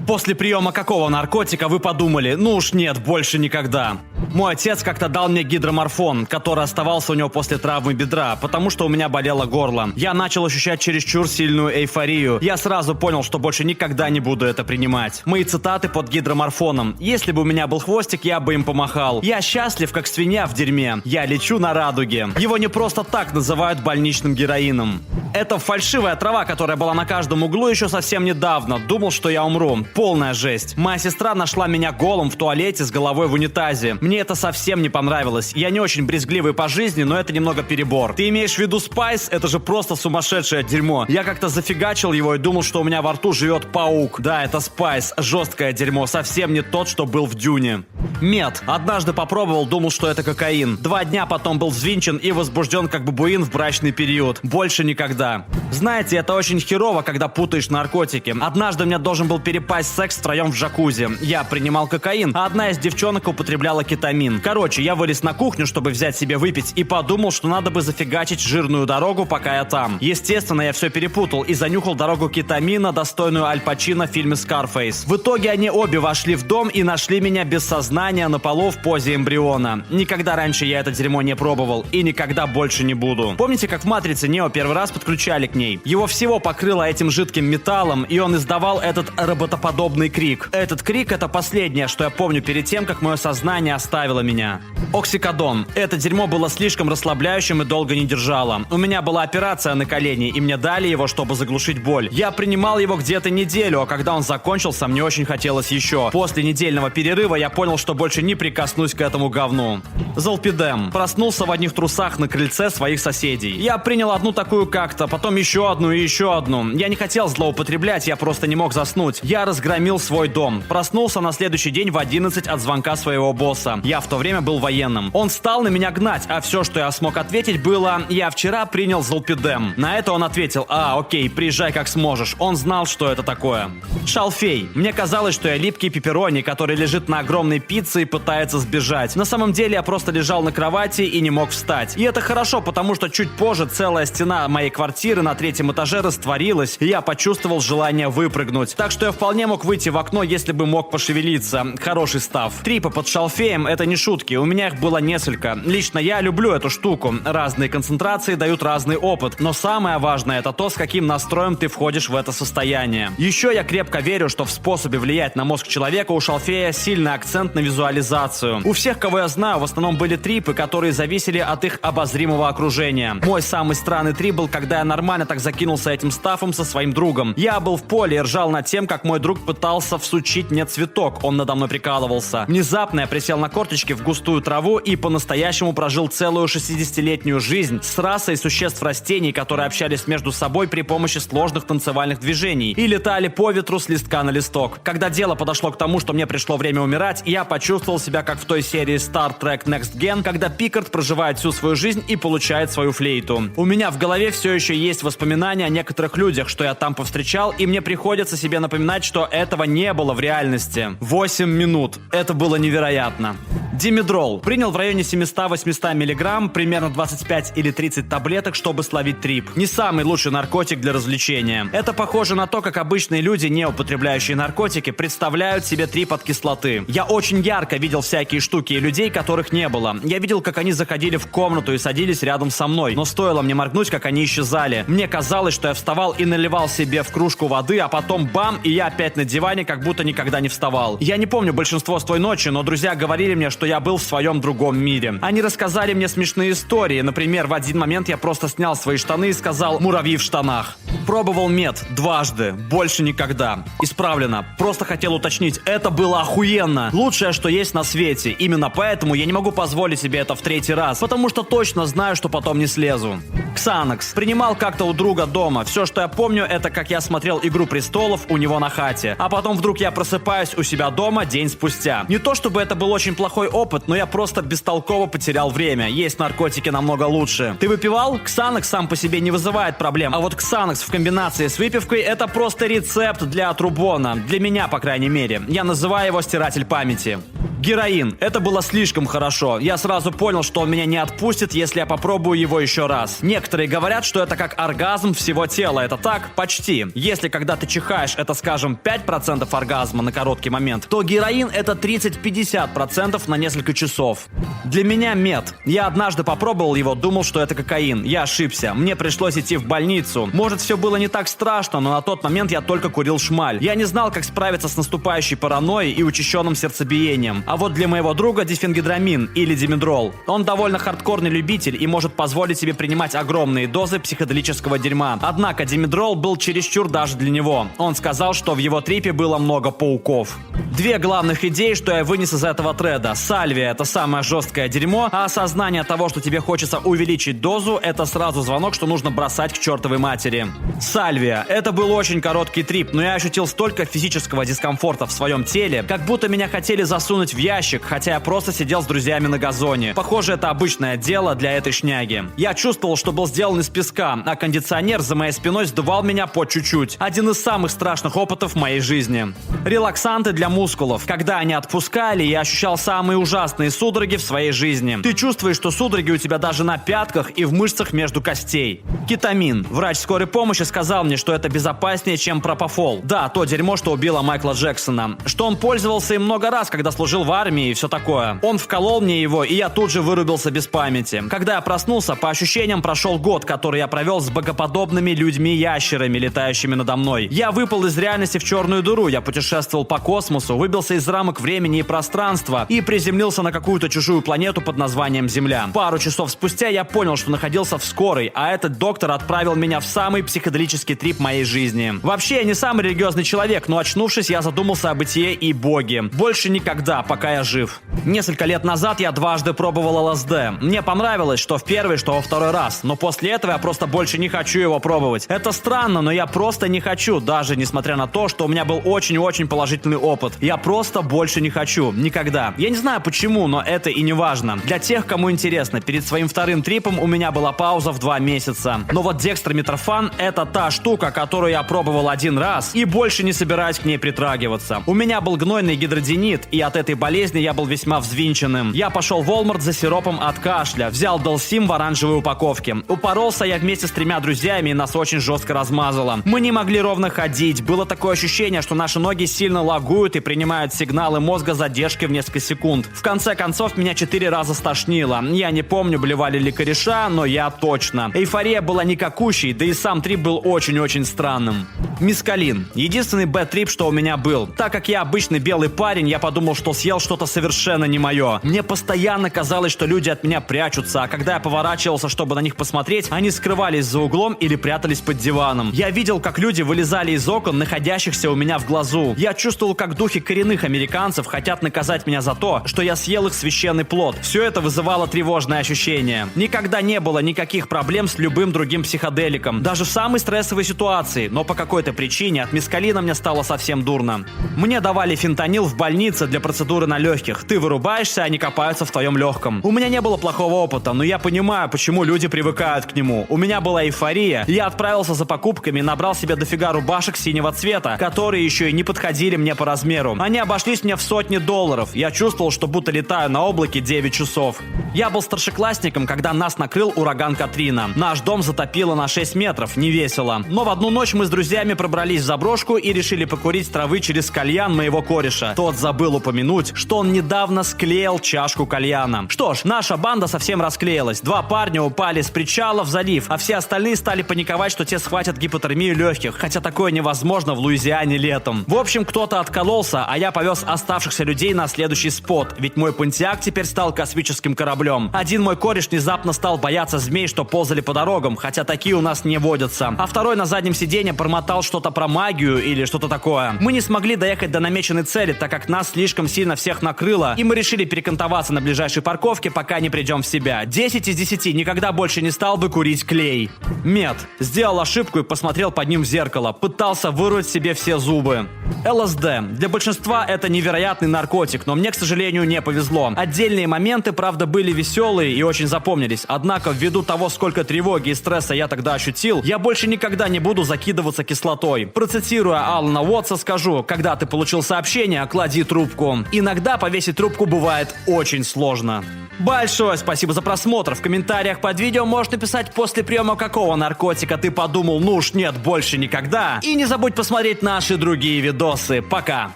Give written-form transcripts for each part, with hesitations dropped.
После приема какого наркотика вы подумали, ну уж нет, больше никогда? Мой отец как-то дал мне гидроморфон, который оставался у него после травмы бедра, потому что у меня болело горло. Я начал ощущать чересчур сильную эйфорию. Я сразу понял, что больше никогда не буду это принимать. Мои цитаты под гидроморфоном. Если бы у меня был хвостик, я бы им помахал. Я счастлив, как свинья в дерьме. Я лечу на радуге. Его не просто так называют больничным героином. Это фальшивая трава, которая была на каждом углу еще совсем недавно. Думал, что я умру. Полная жесть. Моя сестра нашла меня голым в туалете с головой в унитазе. Мне это совсем не понравилось. Я не очень брезгливый по жизни, но это немного перебор. Ты имеешь в виду спайс? Это же просто сумасшедшее дерьмо. Я как-то зафигачил его и думал, что у меня во рту живет паук. Да, это спайс. Жесткое дерьмо. Совсем не тот, что был в Дюне. Мед. Однажды попробовал, думал, что это кокаин. 2 дня потом был взвинчен и возбужден как бабуин в брачный период. Больше никогда. Знаете, это очень херово, когда путаешь наркотики. Однажды мне должен был перепасть секс втроем в джакузи. Я принимал кокаин, а одна из девчонок употребляла кетамин. Короче, я вылез на кухню, чтобы взять себе выпить, и подумал, что надо бы зафигачить жирную дорогу, пока я там. Естественно, я все перепутал и занюхал дорогу кетамина, достойную Аль Пачино в фильме «Скарфейс». В итоге они обе вошли в дом и нашли меня без сознания на полу в позе эмбриона. Никогда раньше я это дерьмо не пробовал и никогда больше не буду. Помните, как в «Матрице» Нео первый раз подключали к ней? Его всего покрыло этим жидким металлом, и он издавал этот роботоподобный крик. Этот крик — это последнее, что я помню перед тем, как мое сознание оставило меня. Оксикодон. Это дерьмо было слишком расслабляющим и долго не держало. У меня была операция на колени, и мне дали его, чтобы заглушить боль. Я принимал его где-то неделю, а когда он закончился, мне очень хотелось еще. После недельного перерыва я понял, что больше не прикоснусь к этому говну. Золпидем. Проснулся в одних трусах на крыльце своих соседей. Я принял одну такую как-то, потом еще одну и еще одну. Я не хотел злоупотреблять, я просто не мог заснуть. Я разгромил свой дом. Проснулся на следующий день в 11 от звонка своего босса. Я в то время был военным. Он стал на меня гнать, а все, что я смог ответить, было: «Я вчера принял золпидем». На это он ответил: окей, приезжай как сможешь». Он знал, что это такое. Шалфей. Мне казалось, что я липкий пепперони, который лежит на огромной пицце и пытается сбежать. На самом деле я просто лежал на кровати и не мог встать. И это хорошо, потому что чуть позже целая стена моей квартиры на 3-м этаже растворилась, и я почувствовал желание выпрыгнуть. Так что я вполне мог выйти в окно, если бы мог пошевелиться. Хороший став. Трипы под шалфеем — это не шутки. У меня их было несколько. Лично я люблю эту штуку. Разные концентрации дают разный опыт. Но самое важное — это то, с каким настроем ты входишь в это состояние. Еще я крепко верю, что в способе влиять на мозг человека у шалфея сильный акцент на визуализацию. У всех, кого я знаю, в основном были трипы, которые зависели от их обозримого окружения. Мой самый странный трип был, когда я нормально так закинулся этим стафом со своим другом. Я был в поле и ржал над тем, как мой друг пытался всучить мне цветок. Он надо мной прикалывался. Внезапно я присел на корточки в густую траву и по-настоящему прожил целую 60-летнюю жизнь с расой существ растений, которые общались между собой при помощи сложных танцевальных движений и летали по ветру с листка на листок. Когда дело подошло к тому, что мне пришло время умирать, я почувствовал себя как в той серии Star Trek Next Gen, когда Пикард проживает всю свою жизнь и получает свою флейту. У меня в голове все еще есть воспоминания о некоторых людях, что я там повстречал, и мне приходится себе напоминать, что этого не было в реальности. 8 минут. Это было невероятно. Димедрол. Принял в районе 700-800 мг, примерно 25 или 30 таблеток, чтобы словить трип. Не самый лучший наркотик для развлечения. Это похоже на то, как обычные люди, не употребляющие наркотики, представляют себе трип от кислоты. Я очень ярко видел всякие штуки и людей, которых не было. Я видел, как они заходили в комнату и садились рядом со мной, но стоило мне моргнуть, как они исчезали. Мне казалось, что я вставал и наливал себе в кружку воды, а потом бам, и я опять на диване, как будто никогда не вставал. Я не помню большинство с той ночи, но друзья говорили мне, что я был в своем другом мире. Они рассказали мне смешные истории. Например, в один момент я просто снял свои штаны и сказал: «Муравьи в штанах». Пробовал мед дважды, больше никогда. Исправлено. Просто хотел уточнить, это было охуенно. Лучшее, что есть на свете. Именно поэтому я не могу позволить себе это в 3-й раз, потому что точно знаю, что потом не слезу. Ксанакс. Принимал как-то у друга дома. Все, что я помню, это как я смотрел «Игру престолов» у него на хате. А потом вдруг я просыпаюсь у себя дома день спустя. Не то чтобы это был очень плохой опыт, но я просто бестолково потерял время. Есть наркотики намного лучше. Ты выпивал? Ксанакс сам по себе не вызывает проблем. А вот Ксанакс в комбинации с выпивкой — это просто рецепт для отрубона. Для меня, по крайней мере. Я называю его стиратель памяти. Героин. Это было слишком хорошо. Я сразу понял, что он меня не отпустит, если я попробую его еще раз. Некоторые говорят, что это как оргазм всего тела. Это так? Почти. Если когда ты чихаешь, это, скажем, 5% оргазма на короткий момент, то героин это 30-50% на несколько часов. Для меня мед. Я однажды попробовал его, думал, что это кокаин. Я ошибся. Мне пришлось идти в больницу. Может, все было не так страшно, но на тот момент я только курил шмаль. Я не знал, как справиться с наступающей паранойей и учащенным сердцебиением. А вот для моего друга дифенгидрамин или димедрол. Он довольно хардкорный любитель и может позволить себе принимать огромные дозы психоделического дерьма. Однако димедрол был чересчур даже для него. Он сказал, что в его трипе было много пауков. Две главных идеи, что я вынес из этого треда. Сальвия — это самое жесткое дерьмо, а осознание того, что тебе хочется увеличить дозу, это сразу звонок, что нужно бросать к чертовой матери. Сальвия — это был очень короткий трип, но я ощутил столько физического дискомфорта в своем теле, как будто меня хотели засунуть в ящик, хотя я просто сидел с друзьями на газоне. Похоже, это обычное дело для этой шняги. Я чувствовал, что был сделан из песка, а кондиционер за моей спиной сдувал меня по чуть-чуть. Один из самых страшных опытов в моей жизни. Релаксанты для мускулов. Когда они отпускали, я ощущал самые ужасные судороги в своей жизни. Ты чувствуешь, что судороги у тебя даже на пятках и в мышцах между костей. Кетамин. Врач скорой помощи сказал мне, что это безопаснее, чем пропофол. Да, то дерьмо, что убило Майкла Джексона. Что он пользовался им много раз, когда служил в армии и все такое. Он вколол мне его, и я тут же вырубился без памяти. Когда я проснулся, по ощущениям прошел год, который я провел с богоподобными людьми-ящерами, летающими надо мной. Я выпал из реальности в черную дыру, я путешествовал по космосу, выбился из рамок времени и пространства и приземлился на какую-то чужую планету под названием Земля. Пару часов спустя я понял, что находился в скорой, а этот доктор отправил меня в самый психоделический трип моей жизни. Вообще, я не самый религиозный человек, но очнувшись, я задумался о бытие и Боге. Больше никогда, пока я жив. Несколько лет назад я дважды пробовал ЛСД. Мне понравилось, что в первый, что во второй раз, но после этого я просто больше не хочу его пробовать. Это странно, но я просто не хочу, даже несмотря на то, что у меня был очень-очень положительный опыт. Я просто больше не хочу. Никогда. Я не знаю почему, но это и не важно. Для тех, кому интересно, перед своим вторым трипом у меня была пауза в 2 месяца. Но вот декстромитрофан — это та штука, которую я пробовал один раз и больше не собираюсь к ней притрагиваться. У меня был гнойный гидродинит, и от этой болезни я был весьма взвинченным. Я пошел в Walmart за сиропом от кашля, взял Делсим в оранжевой упаковке. Упоролся я вместе с 3 друзьями, и нас очень жестко размазало. Мы не могли ровно ходить. Было такое ощущение, что наши ноги сильно лагуют и принимают сигналы мозга с задержкой в несколько секунд. В конце концов, меня 4 раза стошнило. Я не помню, блевали ли кореша, но я точно. Эйфория была никакущей, да и сам трип был очень-очень странным. Мескалин. Единственный бэд-трип, что у меня был. Так как я обычный белый парень, я подумал, что съел что-то совершенно не мое. Мне постоянно казалось, что люди от меня прячутся, а когда я поворачивался, чтобы на них посмотреть, они скрывались за углом или прятались под диваном. Я видел, как люди вылезали из окон, находящихся у меня в глазу. Я чувствовал, как духи коренных американцев хотят наказать меня за то, что я съел их священный плод. Все это вызывало тревожное ощущение. Никогда не было никаких проблем с любым другим психоделиком, даже в самой стрессовой ситуации, но по какой-то причине от мескалина мне стало совсем дурно. Мне давали фентанил в больнице для процедуры на легких. Ты вырубаешься, они копаются в твоем легком. У меня не было плохого опыта, но я понимаю, почему люди привыкают к нему. У меня была эйфория. Я отправился за покупками и набрал себе дофига рубашек синего цвета, которые еще и не подходили мне по размеру. Они обошлись мне в сотни $. Я чувствовал, что будто летаю на облаке 9 часов. Я был старшеклассником, когда нас накрыл ураган Катрина. Наш дом затопило на 6 метров, не весело. Но в одну ночь мы с друзьями пробрались в заброшку и решили покурить травы через кальян моего кореша. Тот забыл упомянуть, что он недавно склеил чашку кальяна. Что ж, наша банда совсем расклеилась. 2 парня упали с причала в залив, а все остальные стали паниковать, что те схватят гипотермию легких, хотя такое невозможно в Луизиане летом. В общем, кто-то откололся, а я повез оставшихся людей на следующий спот, ведь мой Понтиак теперь стал космическим кораблем. Один мой кореш внезапно стал бояться змей, что ползали по дорогам, хотя такие у нас не водятся. А второй на заднем сиденье бормотал что-то про магию или что-то такое. Мы не смогли доехать до намеченной цели, так как нас слишком сильно всех накрыло, и мы решили перекантоваться на ближайшей парковке, пока не придем в себя. 10 из 10, никогда больше не стал бы курить клей. Мед. Сделал ошибку и посмотрел под ним в зеркало. Пытался вырвать себе все зубы. ЛСД. Для большинства это невероятный наркотик, но мне, к сожалению, не повезло. Отдельные моменты, правда, были были веселые и очень запомнились. Однако, ввиду того, сколько тревоги и стресса я тогда ощутил, я больше никогда не буду закидываться кислотой. Процитируя Алана Уотса, скажу: когда ты получил сообщение, клади трубку. Иногда повесить трубку бывает очень сложно. Большое спасибо за просмотр. В комментариях под видео можешь написать, после приема какого наркотика ты подумал: ну уж нет, больше никогда. И не забудь посмотреть наши другие видосы. Пока!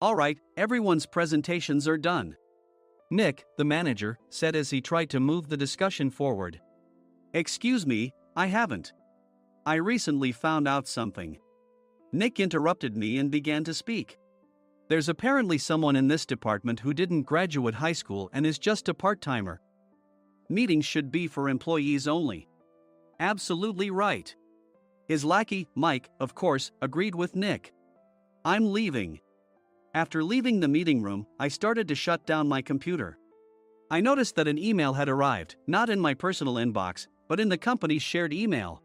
All right, everyone's presentations are done. Nick, the manager, said as he tried to move the discussion forward. Excuse me, I haven't. I recently found out something. Nick interrupted me and began to speak. There's apparently someone in this department who didn't graduate high school and is just a part-timer. Meetings should be for employees only. Absolutely right. His lackey, Mike, of course, agreed with Nick. I'm leaving. After leaving the meeting room, I started to shut down my computer. I noticed that an email had arrived, not in my personal inbox, but in the company's shared email.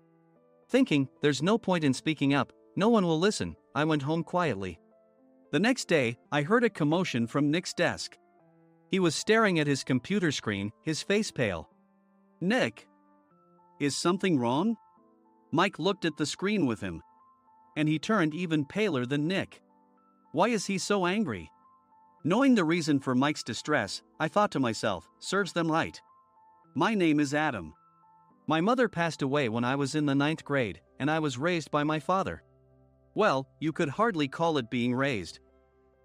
Thinking, there's no point in speaking up, no one will listen, I went home quietly. The next day, I heard a commotion from Nick's desk. He was staring at his computer screen, his face pale. Nick? Is something wrong? Mike looked at the screen with him. And he turned even paler than Nick. Why is he so angry? Knowing the reason for Mike's distress, I thought to myself, serves them right. My name is Adam. My mother passed away when I was in the 9th grade, and I was raised by my father. Well, you could hardly call it being raised.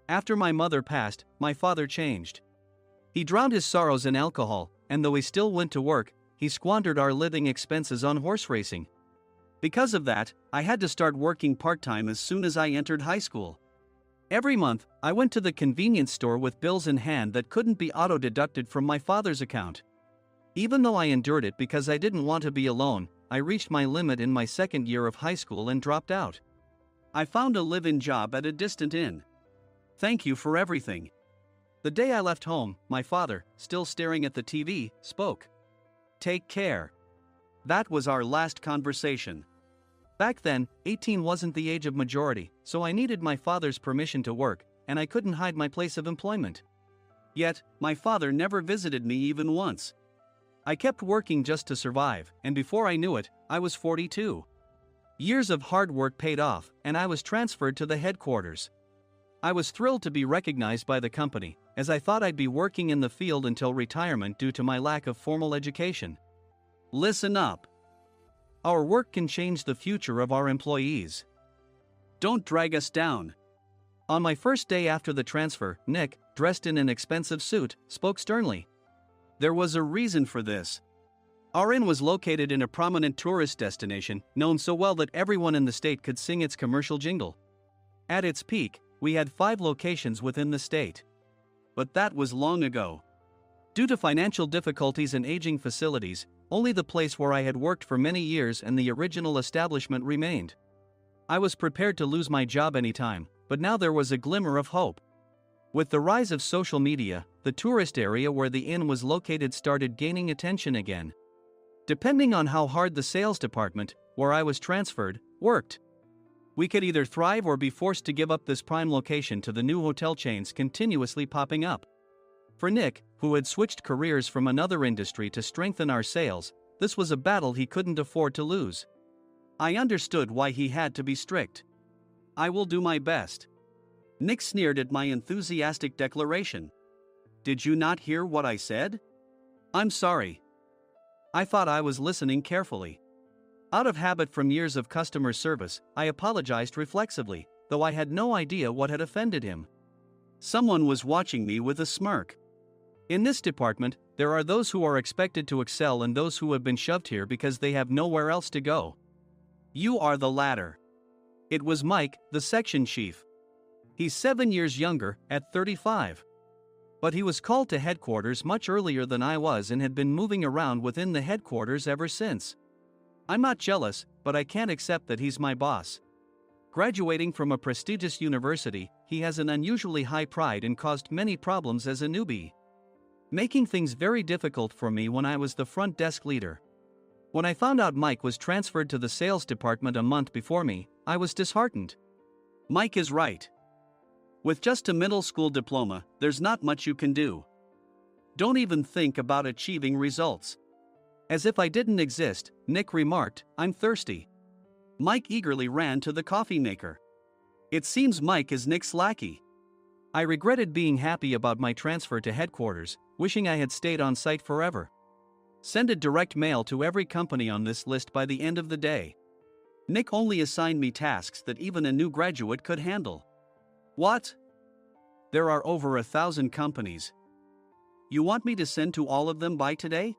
After my mother passed, my father changed. He drowned his sorrows in alcohol, and though he still went to work, he squandered our living expenses on horse racing. Because of that, I had to start working part-time as soon as I entered high school. Every month, I went to the convenience store with bills in hand that couldn't be auto-deducted from my father's account. Even though I endured it because I didn't want to be alone, I reached my limit in my 2nd year of high school and dropped out. I found a live-in job at a distant inn. Thank you for everything. The day I left home, my father, still staring at the TV, spoke. Take care. That was our last conversation. Back then, 18 wasn't the age of majority, so I needed my father's permission to work, and I couldn't hide my place of employment. Yet, my father never visited me even once. I kept working just to survive, and before I knew it, I was 42. Years of hard work paid off, and I was transferred to the headquarters. I was thrilled to be recognized by the company, as I thought I'd be working in the field until retirement due to my lack of formal education. Listen up. Our work can change the future of our employees. Don't drag us down. On my first day after the transfer, Nick, dressed in an expensive suit, spoke sternly. There was a reason for this. Our inn was located in a prominent tourist destination, known so well that everyone in the state could sing its commercial jingle. At its peak, we had 5 locations within the state. But that was long ago. Due to financial difficulties and aging facilities, only the place where I had worked for many years and the original establishment remained. I was prepared to lose my job anytime, but now there was a glimmer of hope. With the rise of social media, the tourist area where the inn was located started gaining attention again. Depending on how hard the sales department, where I was transferred, worked, we could either thrive or be forced to give up this prime location to the new hotel chains continuously popping up. For Nick, who had switched careers from another industry to strengthen our sales, this was a battle he couldn't afford to lose. I understood why he had to be strict. I will do my best. Nick sneered at my enthusiastic declaration. Did you not hear what I said? I'm sorry. I thought I was listening carefully. Out of habit from years of customer service, I apologized reflexively, though I had no idea what had offended him. Someone was watching me with a smirk. In this department, there are those who are expected to excel and those who have been shoved here because they have nowhere else to go. You are the latter. It was Mike, the section chief. He's 7 years younger, at 35. But he was called to headquarters much earlier than I was and had been moving around within the headquarters ever since. I'm not jealous, but I can't accept that he's my boss. Graduating from a prestigious university, he has an unusually high pride and caused many problems as a newbie, making things very difficult for me when I was the front desk leader. When I found out Mike was transferred to the sales department a month before me, I was disheartened. Mike is right. With just a middle school diploma, there's not much you can do. Don't even think about achieving results. As if I didn't exist, Nick remarked, "I'm thirsty." Mike eagerly ran to the coffee maker. It seems Mike is Nick's lackey. I regretted being happy about my transfer to headquarters, wishing I had stayed on site forever. Send a direct mail to every company on this list by the end of the day. Nick only assigned me tasks that even a new graduate could handle. What? There are over 1,000 companies. You want me to send to all of them by today?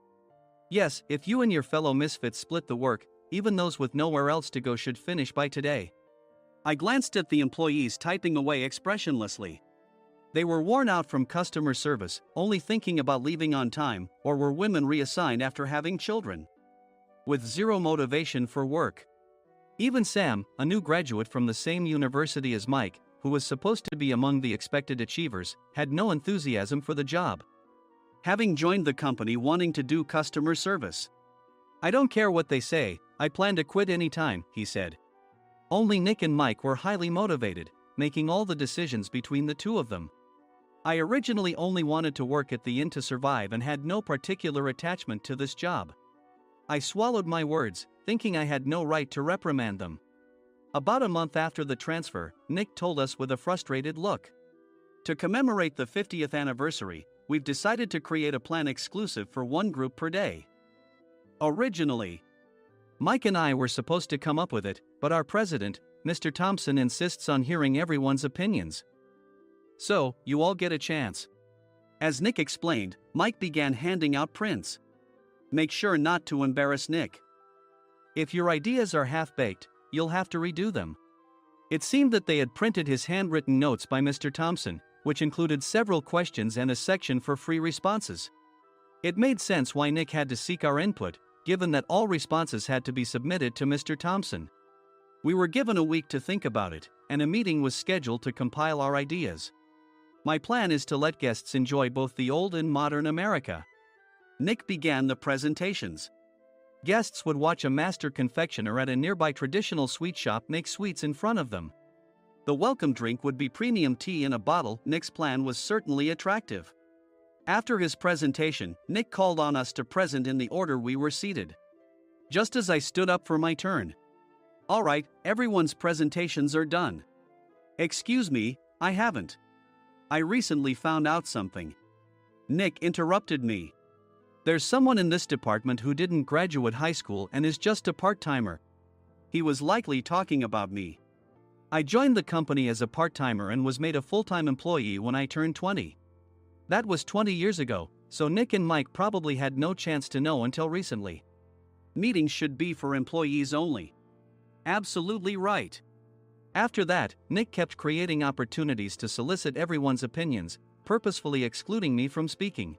Yes, if you and your fellow misfits split the work, even those with nowhere else to go should finish by today. I glanced at the employees typing away expressionlessly. They were worn out from customer service, only thinking about leaving on time, or were women reassigned after having children. With zero motivation for work. Even Sam, a new graduate from the same university as Mike, who was supposed to be among the expected achievers, had no enthusiasm for the job. Having joined the company wanting to do customer service. "I don't care what they say, I plan to quit anytime," he said. Only Nick and Mike were highly motivated, making all the decisions between the two of them. I originally only wanted to work at the inn to survive and had no particular attachment to this job. I swallowed my words, thinking I had no right to reprimand them. About a month after the transfer, Nick told us with a frustrated look. To commemorate the 50th anniversary, we've decided to create a plan exclusive for one group per day. Originally, Mike and I were supposed to come up with it, but our president, Mr. Thompson, insists on hearing everyone's opinions. So, you all get a chance. As Nick explained, Mike began handing out prints. Make sure not to embarrass Nick. If your ideas are half-baked, you'll have to redo them. It seemed that they had printed his handwritten notes by Mr. Thompson, which included several questions and a section for free responses. It made sense why Nick had to seek our input, given that all responses had to be submitted to Mr. Thompson. We were given a week to think about it, and a meeting was scheduled to compile our ideas. My plan is to let guests enjoy both the old and modern America. Nick began the presentations. Guests would watch a master confectioner at a nearby traditional sweet shop make sweets in front of them. The welcome drink would be premium tea in a bottle. Nick's plan was certainly attractive. After his presentation, Nick called on us to present in the order we were seated. Just as I stood up for my turn. "All right, everyone's presentations are done." "Excuse me, I haven't. I recently found out something." Nick interrupted me. "There's someone in this department who didn't graduate high school and is just a part-timer." He was likely talking about me. I joined the company as a part-timer and was made a full-time employee when I turned 20. That was 20 years ago, so Nick and Mike probably had no chance to know until recently. Meetings should be for employees only. Absolutely right. After that, Nick kept creating opportunities to solicit everyone's opinions, purposefully excluding me from speaking.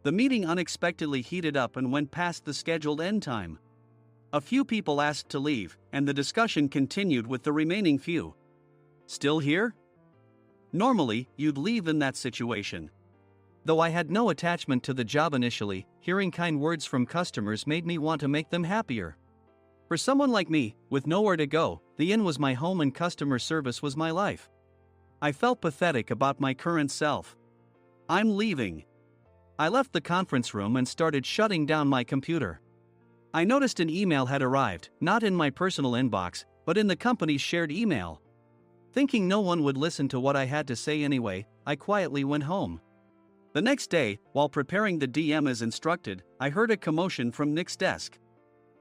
The meeting unexpectedly heated up and went past the scheduled end time. A few people asked to leave, and the discussion continued with the remaining few. Still here? Normally, you'd leave in that situation. Though I had no attachment to the job initially, hearing kind words from customers made me want to make them happier. For someone like me, with nowhere to go, the inn was my home and customer service was my life. I felt pathetic about my current self. "I'm leaving." I left the conference room and started shutting down my computer. I noticed an email had arrived, not in my personal inbox, but in the company's shared email. Thinking no one would listen to what I had to say anyway, I quietly went home. The next day, while preparing the DM as instructed, I heard a commotion from Nick's desk.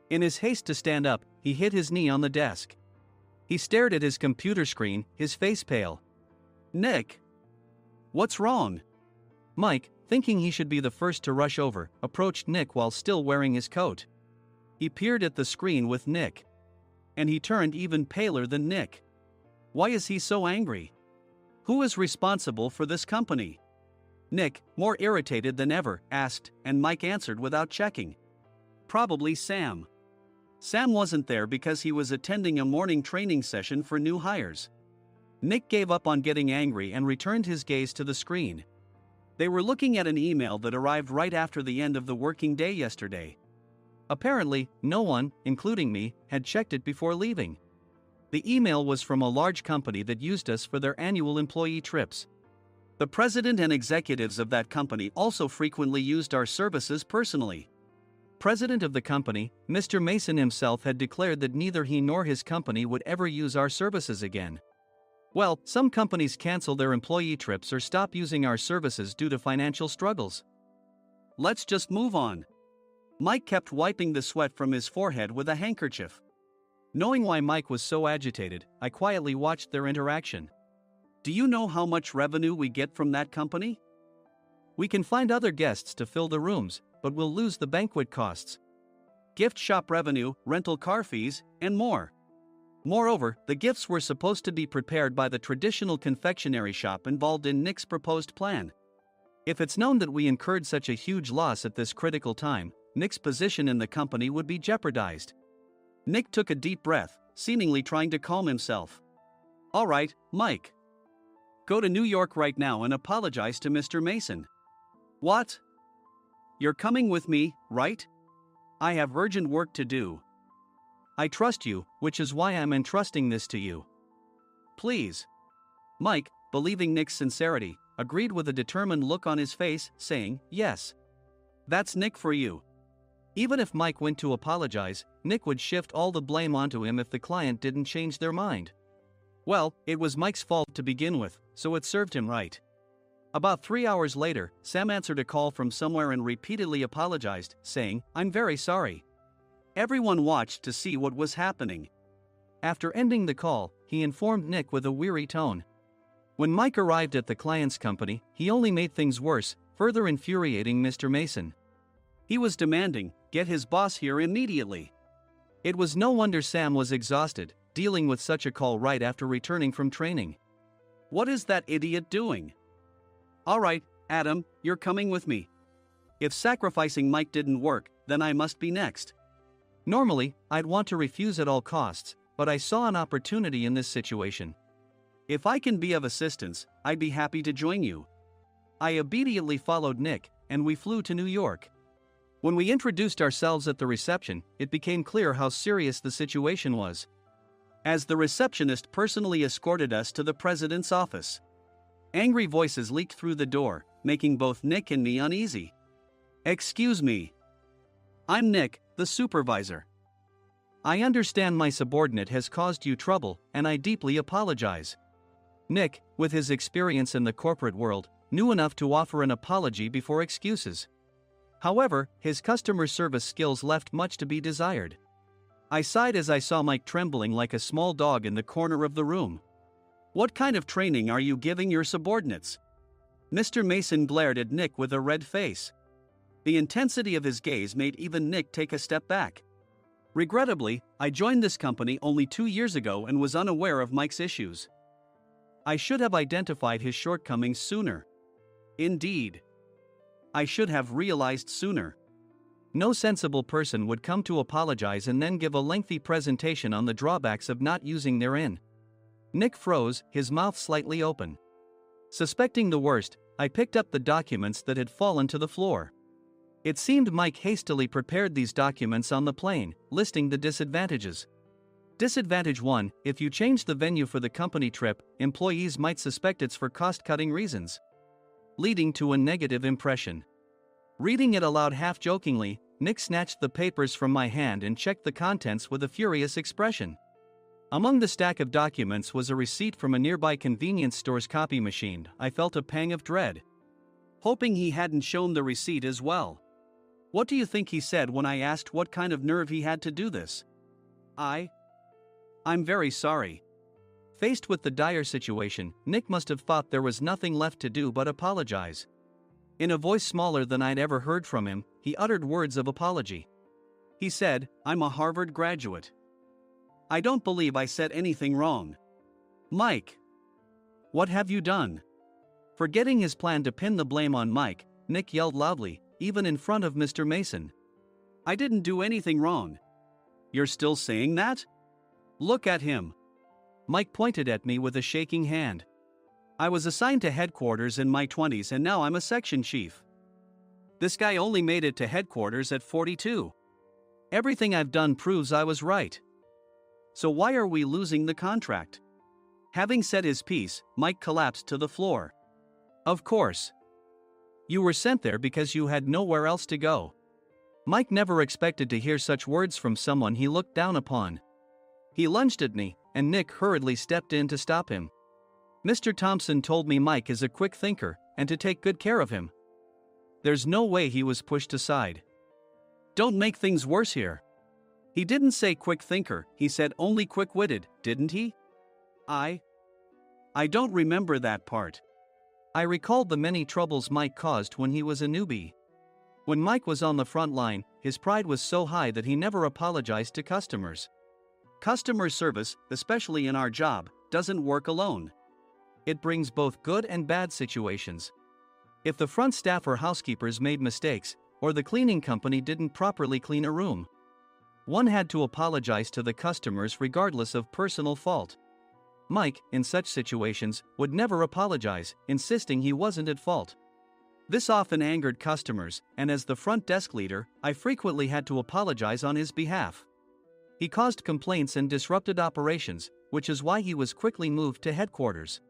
In his haste to stand up, he hit his knee on the desk. He stared at his computer screen, his face pale. "Nick? What's wrong?" Mike, thinking he should be the first to rush over, approached Nick while still wearing his coat. He peered at the screen with Nick. And he turned even paler than Nick. Why is he so angry? Who is responsible for this company? Nick, more irritated than ever, asked, and Mike answered without checking. Probably Sam. Sam wasn't there because he was attending a morning training session for new hires. Nick gave up on getting angry and returned his gaze to the screen. They were looking at an email that arrived right after the end of the working day yesterday. Apparently, no one, including me, had checked it before leaving. The email was from a large company that used us for their annual employee trips. The president and executives of that company also frequently used our services personally. President of the company, Mr. Mason himself, had declared that neither he nor his company would ever use our services again. Well, some companies cancel their employee trips or stop using our services due to financial struggles. Let's just move on. Mike kept wiping the sweat from his forehead with a handkerchief. Knowing why Mike was so agitated, I quietly watched their interaction. Do you know how much revenue we get from that company? We can find other guests to fill the rooms, but we'll lose the banquet costs, gift shop revenue, rental car fees, and more. Moreover, the gifts were supposed to be prepared by the traditional confectionery shop involved in Nick's proposed plan. If it's known that we incurred such a huge loss at this critical time, Nick's position in the company would be jeopardized. Nick took a deep breath, seemingly trying to calm himself. All right, Mike. Go to New York right now and apologize to Mr. Mason. What? You're coming with me, right? I have urgent work to do. I trust you, which is why I'm entrusting this to you. Please. Mike, believing Nick's sincerity, agreed with a determined look on his face, saying, yes. That's Nick for you. Even if Mike went to apologize, Nick would shift all the blame onto him if the client didn't change their mind. Well, it was Mike's fault to begin with, so it served him right. About 3 hours later, Sam answered a call from somewhere and repeatedly apologized, saying, I'm very sorry. Everyone watched to see what was happening. After ending the call, he informed Nick with a weary tone. When Mike arrived at the client's company, he only made things worse, further infuriating Mr. Mason. He was demanding, get his boss here immediately. It was no wonder Sam was exhausted, dealing with such a call right after returning from training. What is that idiot doing? All right, Adam, you're coming with me. If sacrificing Mike didn't work, then I must be next. Normally, I'd want to refuse at all costs, but I saw an opportunity in this situation. If I can be of assistance, I'd be happy to join you. I obediently followed Nick, and we flew to New York. When we introduced ourselves at the reception, it became clear how serious the situation was, as the receptionist personally escorted us to the president's office. Angry voices leaked through the door, making both Nick and me uneasy. Excuse me. I'm Nick, the supervisor. I understand my subordinate has caused you trouble, and I deeply apologize. Nick, with his experience in the corporate world, knew enough to offer an apology before excuses. However, his customer service skills left much to be desired. I sighed as I saw Mike trembling like a small dog in the corner of the room. What kind of training are you giving your subordinates? Mr. Mason glared at Nick with a red face. The intensity of his gaze made even Nick take a step back. Regrettably, I joined this company only 2 years ago and was unaware of Mike's issues. I should have identified his shortcomings sooner. Indeed. I should have realized sooner. No sensible person would come to apologize and then give a lengthy presentation on the drawbacks of not using their in. Nick froze, his mouth slightly open. Suspecting the worst, I picked up the documents that had fallen to the floor. It seemed Mike hastily prepared these documents on the plane, listing the disadvantages. Disadvantage 1: if you change the venue for the company trip, employees might suspect it's for cost-cutting reasons, leading to a negative impression. Reading it aloud half-jokingly, Nick snatched the papers from my hand and checked the contents with a furious expression. Among the stack of documents was a receipt from a nearby convenience store's copy machine. I felt a pang of dread, hoping he hadn't shown the receipt as well. What do you think he said when I asked what kind of nerve he had to do this? I'm very sorry. Faced with the dire situation, Nick must have thought there was nothing left to do but apologize. In a voice smaller than I'd ever heard from him, he uttered words of apology. He said, I'm a Harvard graduate. I don't believe I said anything wrong. Mike, what have you done? Forgetting his plan to pin the blame on Mike, Nick yelled loudly, even in front of Mr. Mason. I didn't do anything wrong. You're still saying that? Look at him. Mike pointed at me with a shaking hand. I was assigned to headquarters in my 20s and now I'm a section chief. This guy only made it to headquarters at 42. Everything I've done proves I was right. So why are we losing the contract? Having said his piece, Mike collapsed to the floor. Of course. You were sent there because you had nowhere else to go. Mike never expected to hear such words from someone he looked down upon. He lunged at me, and Nick hurriedly stepped in to stop him. Mr. Thompson told me Mike is a quick thinker, and to take good care of him. There's no way he was pushed aside. Don't make things worse here. He didn't say quick thinker, he said only quick-witted, didn't he? I don't remember that part. I recalled the many troubles Mike caused when he was a newbie. When Mike was on the front line, his pride was so high that he never apologized to customers. Customer service, especially in our job, doesn't work alone. It brings both good and bad situations. If the front staff or housekeepers made mistakes, or the cleaning company didn't properly clean a room, one had to apologize to the customers regardless of personal fault. Mike, in such situations, would never apologize, insisting he wasn't at fault. This often angered customers, and as the front desk leader, I frequently had to apologize on his behalf. He caused complaints and disrupted operations, which is why he was quickly moved to headquarters.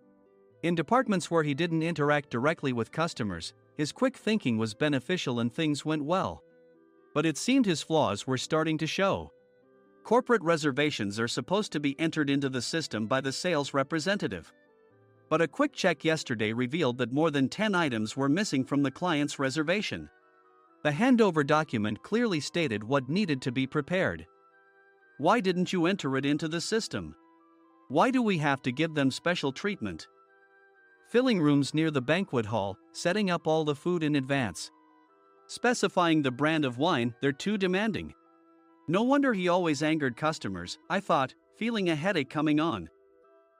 In departments where he didn't interact directly with customers, his quick thinking was beneficial and things went well. But it seemed his flaws were starting to show. Corporate reservations are supposed to be entered into the system by the sales representative. But a quick check yesterday revealed that more than 10 items were missing from the client's reservation. The handover document clearly stated what needed to be prepared. Why didn't you enter it into the system? Why do we have to give them special treatment? Filling rooms near the banquet hall, setting up all the food in advance. Specifying the brand of wine, they're too demanding. No wonder he always angered customers, I thought, feeling a headache coming on.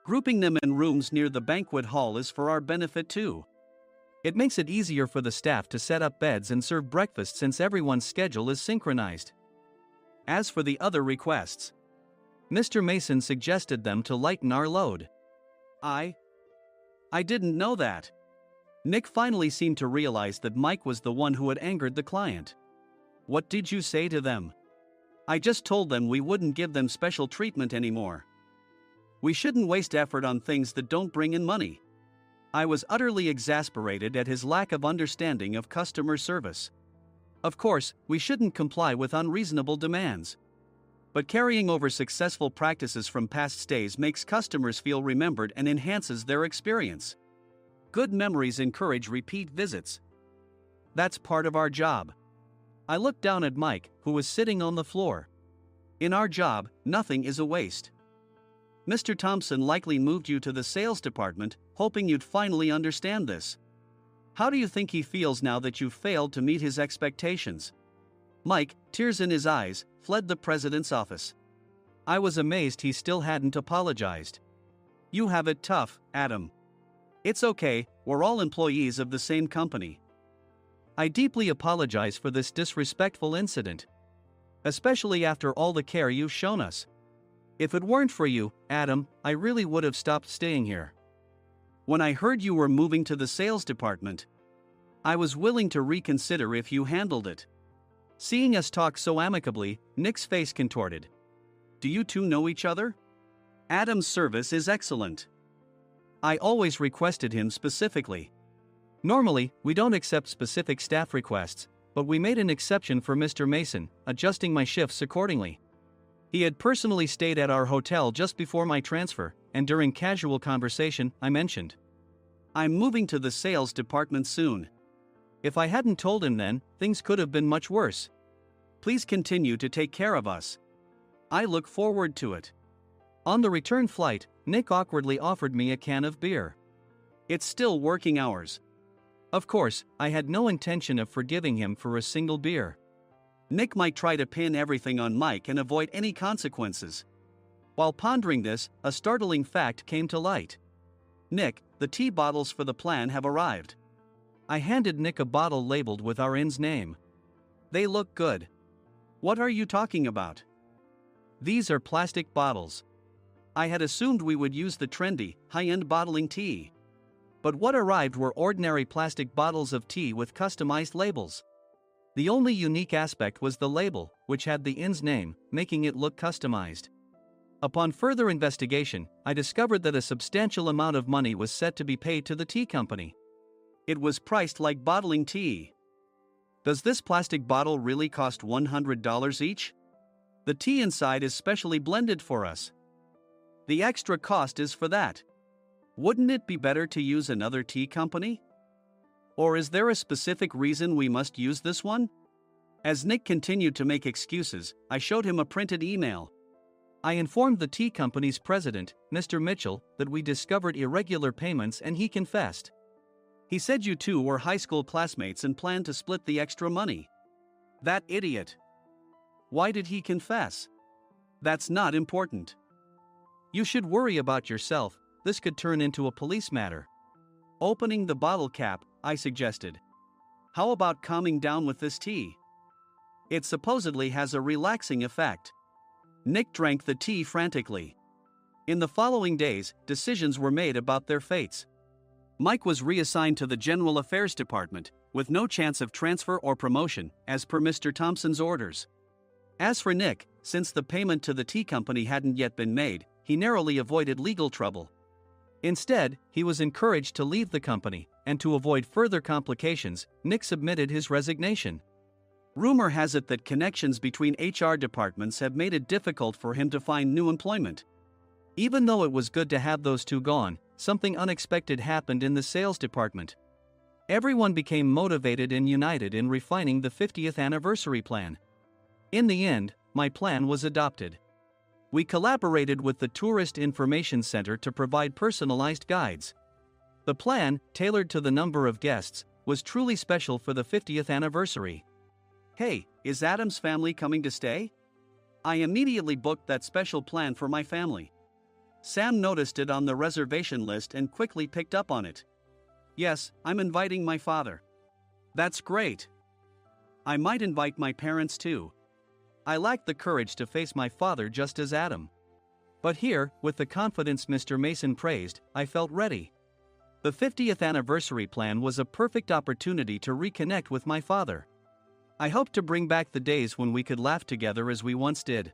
Grouping them in rooms near the banquet hall is for our benefit too. It makes it easier for the staff to set up beds and serve breakfast since everyone's schedule is synchronized. As for the other requests, Mr. Mason suggested them to lighten our load. I didn't know that. Nick finally seemed to realize that Mike was the one who had angered the client. What did you say to them? I just told them we wouldn't give them special treatment anymore. We shouldn't waste effort on things that don't bring in money. I was utterly exasperated at his lack of understanding of customer service. Of course, we shouldn't comply with unreasonable demands. But carrying over successful practices from past stays makes customers feel remembered and enhances their experience. Good memories encourage repeat visits. That's part of our job. I looked down at Mike, who was sitting on the floor. In our job, nothing is a waste. Mr. Thompson likely moved you to the sales department, hoping you'd finally understand this. How do you think he feels now that you failed to meet his expectations? Mike, tears in his eyes, fled the president's office. I was amazed he still hadn't apologized. You have it tough, Adam. It's okay, we're all employees of the same company. I deeply apologize for this disrespectful incident. Especially after all the care you've shown us. If it weren't for you, Adam, I really would have stopped staying here. When I heard you were moving to the sales department, I was willing to reconsider if you handled it. Seeing us talk so amicably, Nick's face contorted. Do you two know each other? Adam's service is excellent. I always requested him specifically. Normally, we don't accept specific staff requests, but we made an exception for Mr. Mason, adjusting my shifts accordingly. He had personally stayed at our hotel just before my transfer, and during casual conversation, I mentioned, I'm moving to the sales department soon. If I hadn't told him then, things could have been much worse. Please continue to take care of us. I look forward to it. On the return flight, Nick awkwardly offered me a can of beer. It's still working hours. Of course, I had no intention of forgiving him for a single beer. Nick might try to pin everything on Mike and avoid any consequences. While pondering this, a startling fact came to light. Nick, the tea bottles for the plan have arrived. I handed Nick a bottle labeled with our inn's name. They look good. What are you talking about? These are plastic bottles. I had assumed we would use the trendy, high-end bottling tea. But what arrived were ordinary plastic bottles of tea with customized labels. The only unique aspect was the label, which had the inn's name, making it look customized. Upon further investigation, I discovered that a substantial amount of money was set to be paid to the tea company. It was priced like bottling tea. Does this plastic bottle really cost $100 each? The tea inside is specially blended for us. The extra cost is for that. Wouldn't it be better to use another tea company? Or is there a specific reason we must use this one? As Nick continued to make excuses, I showed him a printed email. I informed the tea company's president, Mr. Mitchell, that we discovered irregular payments and he confessed. He said you two were high school classmates and planned to split the extra money. That idiot. Why did he confess? That's not important. You should worry about yourself, this could turn into a police matter. Opening the bottle cap, I suggested. How about calming down with this tea? It supposedly has a relaxing effect. Nick drank the tea frantically. In the following days, decisions were made about their fates. Mike was reassigned to the General Affairs Department, with no chance of transfer or promotion, as per Mr. Thompson's orders. As for Nick, since the payment to the tea company hadn't yet been made, he narrowly avoided legal trouble. Instead, he was encouraged to leave the company, and to avoid further complications, Nick submitted his resignation. Rumor has it that connections between HR departments have made it difficult for him to find new employment. Even though it was good to have those two gone, something unexpected happened in the sales department. Everyone became motivated and united in refining the 50th anniversary plan. In the end, my plan was adopted. We collaborated with the Tourist Information Center to provide personalized guides. The plan, tailored to the number of guests, was truly special for the 50th anniversary. Hey, is Adam's family coming to stay? I immediately booked that special plan for my family. Sam noticed it on the reservation list and quickly picked up on it. Yes, I'm inviting my father. That's great. I might invite my parents too. I lacked the courage to face my father just as Adam. But here, with the confidence Mr. Mason praised, I felt ready. The 50th anniversary plan was a perfect opportunity to reconnect with my father. I hoped to bring back the days when we could laugh together as we once did.